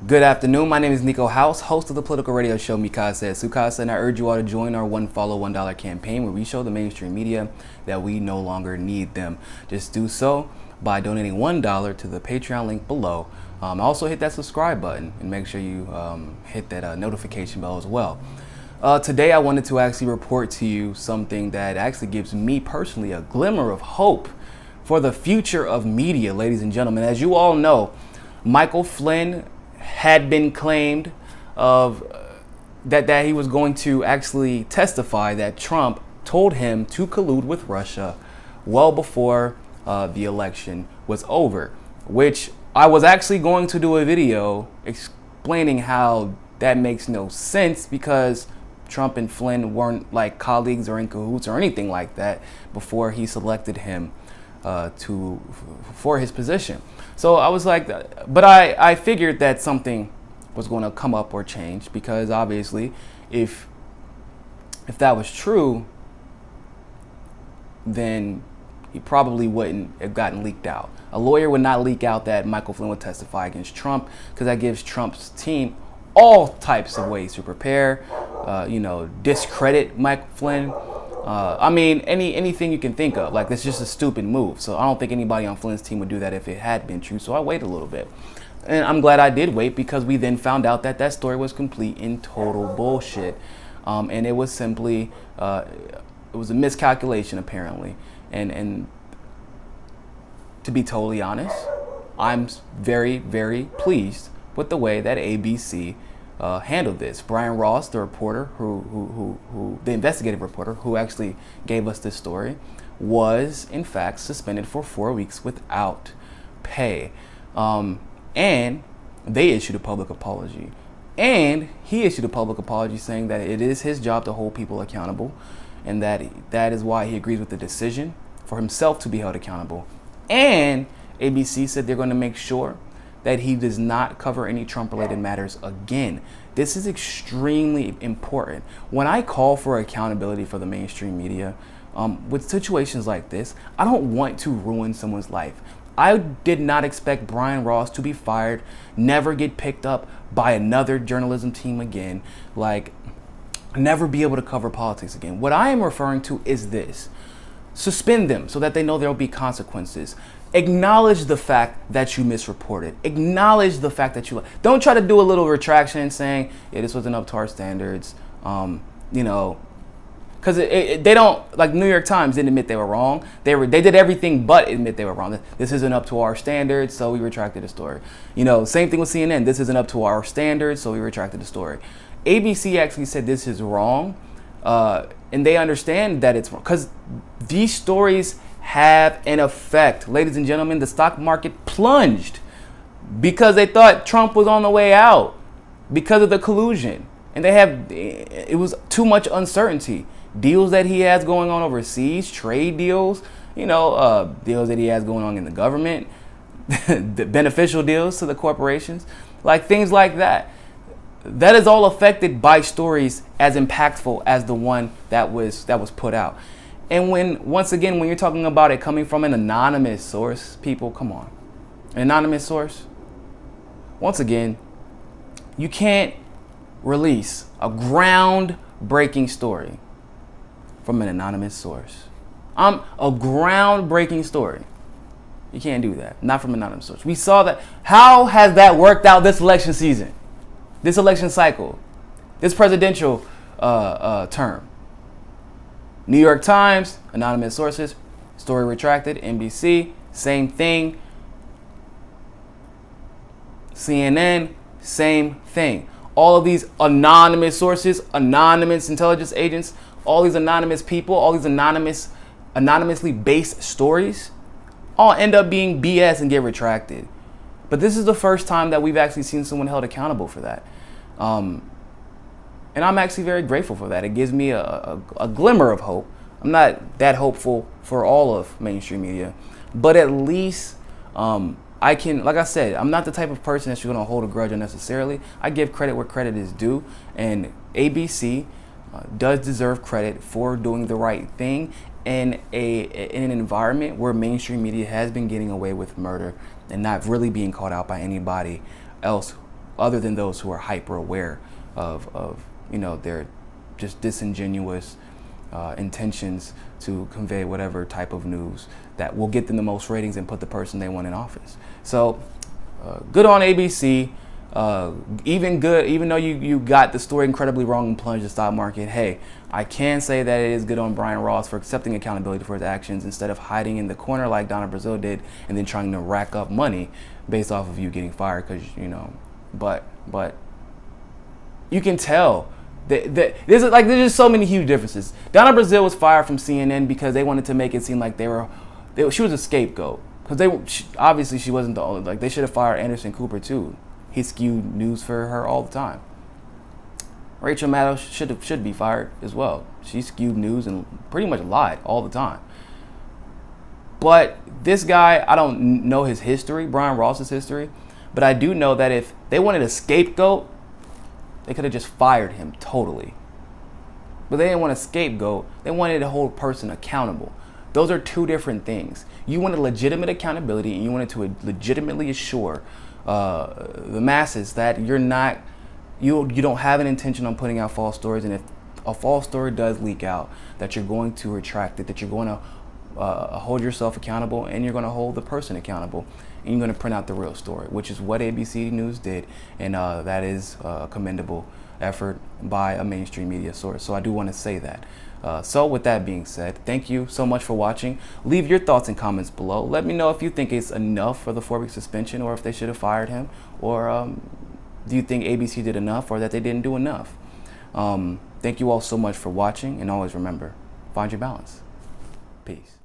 Good afternoon. My name is Niko, host of the political radio show Mikasa Sukasa, and I urge you all to join our One Follow $1 campaign where we show the mainstream media that we no longer need them. Just do so by donating $1 to the Patreon link below. Also hit that subscribe button and make sure you hit that notification bell as well. Today I wanted to actually report to you something that actually gives me personally a glimmer of hope for the future of media, ladies and gentlemen. As you all know, Michael Flynn had been claimed of that he was going to actually testify that Trump told him to collude with Russia well before the election was over, which I was actually going to do a video explaining how that makes no sense, because Trump and Flynn weren't like colleagues or in cahoots or anything like that before he selected him for his position. So I was like, but I figured that something was going to come up or change, because obviously if that was true, then he probably wouldn't have gotten leaked out. A lawyer would not leak out that Michael Flynn would testify against Trump, because that gives Trump's team all types of ways to prepare, discredit Michael Flynn. I mean, anything you can think of. Like, it's just a stupid move. So I don't think anybody on Flynn's team would do that if it had been true. So I waited a little bit. And I'm glad I did wait, because we then found out that that story was complete and total bullshit. And it was simply, it was a miscalculation, apparently. And to be totally honest, I'm very, very pleased with the way that ABC handled this. Bryan Ross, the reporter the investigative reporter who actually gave us this story, was in fact suspended for 4 weeks without pay. And they issued a public apology. And he issued a public apology saying that it is his job to hold people accountable, and that is why he agrees with the decision for himself to be held accountable. And ABC said they're going to make sure that he does not cover any Trump-related matters again. This is extremely important. When I call for accountability for the mainstream media, with situations like this, I don't want to ruin someone's life. I did not expect Bryan Ross to be fired, never get picked up by another journalism team again, like never be able to cover politics again. What I am referring to is this: suspend them so that they know there will be consequences. Acknowledge the fact that you misreported. Acknowledge the fact that you don't try to do a little retraction saying, yeah, this wasn't up to our standards. Because they don't, like New York Times didn't admit they were wrong. They did everything but admit they were wrong. This isn't up to our standards, so we retracted the story. Same thing with CNN. This isn't up to our standards, so we retracted the story. ABC actually said this is wrong, and they understand that it's wrong, because these stories have an effect. Ladies and gentlemen, the stock market plunged because they thought Trump was on the way out because of the collusion. And it was too much uncertainty. Deals that he has going on overseas, trade deals, deals that he has going on in the government, the beneficial deals to the corporations, like things like that. That is all affected by stories as impactful as the one that was put out. And once again, when you're talking about it coming from an anonymous source, people, come on. An anonymous source? Once again, you can't release a groundbreaking story from an anonymous source. A groundbreaking story. You can't do that. Not from an anonymous source. We saw that. How has that worked out this election season? This election cycle? This presidential term? New York Times, anonymous sources, story retracted. NBC, same thing. CNN, same thing. All of these anonymous sources, anonymous intelligence agents, all these anonymous people, all these anonymously based stories, all end up being BS and get retracted. But this is the first time that we've actually seen someone held accountable for that. And I'm actually very grateful for that. It gives me a glimmer of hope. I'm not that hopeful for all of mainstream media, but at least I can, like I said, I'm not the type of person that's going to hold a grudge unnecessarily. I give credit where credit is due, and ABC does deserve credit for doing the right thing in an environment where mainstream media has been getting away with murder and not really being called out by anybody else other than those who are hyper aware of their just disingenuous intentions to convey whatever type of news that will get them the most ratings and put the person they want in office. So good on ABC. Even though you got the story incredibly wrong and plunged the stock market, hey, I can say that it is good on Bryan Ross for accepting accountability for his actions instead of hiding in the corner like Donna Brazile did and then trying to rack up money based off of you getting fired because but you can tell there's just so many huge differences. Donna Brazile was fired from CNN because they wanted to make it seem like she was a scapegoat because obviously she wasn't the only, they should have fired Anderson Cooper too. He skewed news for her all the time. Rachel Maddow should be fired as well. She skewed news and pretty much lied all the time. But this guy, I don't know his history, Bryan Ross's history, but I do know that if they wanted a scapegoat, they could have just fired him totally. But they didn't want a scapegoat. They wanted a whole person accountable. Those are two different things. You wanted legitimate accountability and you wanted to legitimately assure the masses that you don't have an intention on putting out false stories, and if a false story does leak out, that you're going to retract it, that you're going to hold yourself accountable and you're going to hold the person accountable, and you're going to print out the real story, which is what ABC News did, and that is a commendable effort by a mainstream media source. So I do want to say that. So with that being said, thank you so much for watching. Leave your thoughts and comments below. Let me know if you think it's enough for the 4-week suspension, or if they should have fired him, or do you think ABC did enough, or that they didn't do enough? Thank you all so much for watching, and always remember, find your balance. Peace.